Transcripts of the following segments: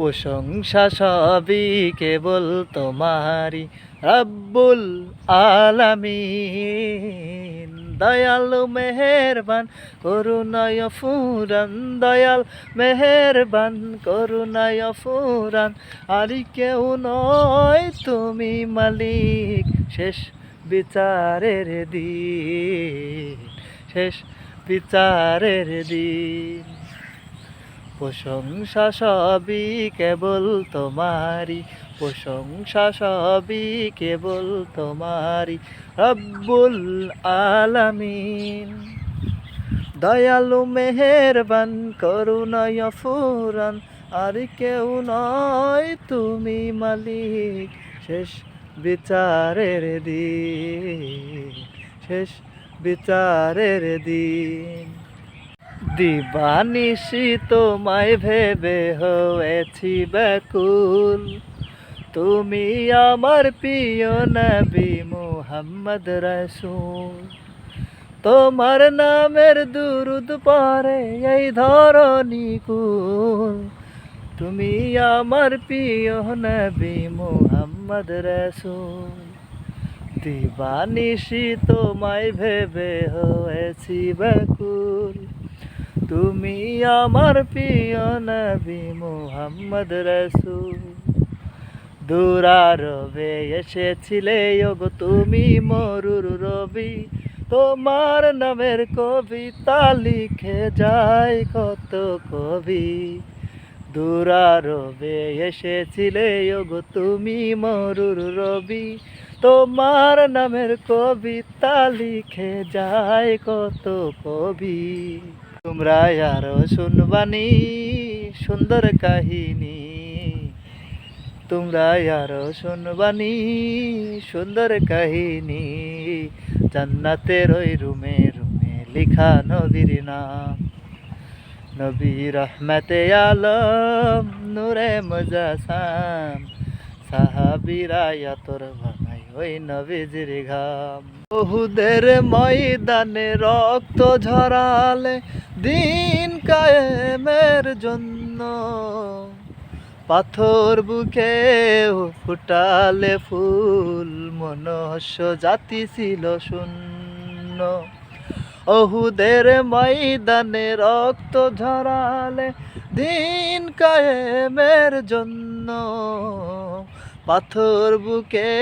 প্রশংসা সবই কেবল তোমারি রব্বুল আলামিন। দয়ালু মেহেরবান করুণায় ফুরান, দয়াল মেহেরবান করুণায় ফুরান। আর কেউ নয় তুমি মালিক, শেষ বিচারের দিন, শেষ বিচারের দিন। প্রশংসা সবই কেবল তোমারি, প্রশংসা সবই কেবল তোমারি রব্বুল আলামিন। দয়ালু মেহেরবান করুণায় ফুরান, আর কেউ নয় তুমি মালিক, শেষ বিচারের দিন, শেষ বিচারের দিন। দিবানিশি তোমায় ভেবে হয়েছি ব্যাকুল, তুমি আমার প্রিয় নবী মুহাম্মদ রাসূল। তোমার নামের দুরুদ পড়ে এই ধরণী কুল, তুমি আমার প্রিয় নবী মুহাম্মদ রাসূল। দিবানিশি তোমায় ভেবে হয়েছি ব্যাকুল, তুমি আমার প্রিয় নবী মুহাম্মদ রাসূল। দুরারবে এসেছিলে ওগো তুমি মরুর রবি, তোমার নামের কবিতা লিখে যায় কত কবি। দুরারবে এসেছিলে ওগো তুমি মরুর রবি, তোমার নামের কবিতা লিখে যায় কত কবি। তোমরা আরো শুনবানি সুন্দর কাহিনী, তোমরা আরো শুনবানি সুন্দর কাহিনী। জান্নাতের ওই রুমে রুমে লিখা নবীর নাম, নবী রহমতে আলম নূরে মুজাসাম। সাহাবীরা আতর বানাই ওই নবীজির ঘাম। উহুদের ময়দানে রক্ত ঝরালে দিন কায়েমের জন্য, পাথর বুকে ফুটালে ফুল, মনুষ্য জাতি ছিল শূন্য। উহুদের ময়দানে রক্ত ঝরালে দিন কায়েমের জন্য, পাথর বুকে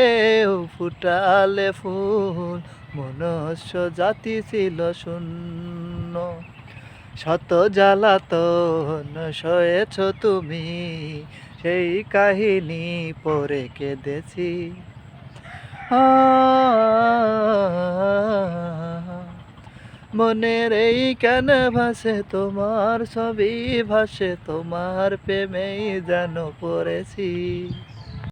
ফুটালে ফুল, মনুষ্য জাতি ছিল শূন্য। শত জ্বালাতন সয়েছ তুমি, সেই কাহিনী পড়ে কেঁদেছি। মনের এই কেন ভাসে তোমার ছবি, ভাসে তোমার প্রেমেই যেন পড়েছি।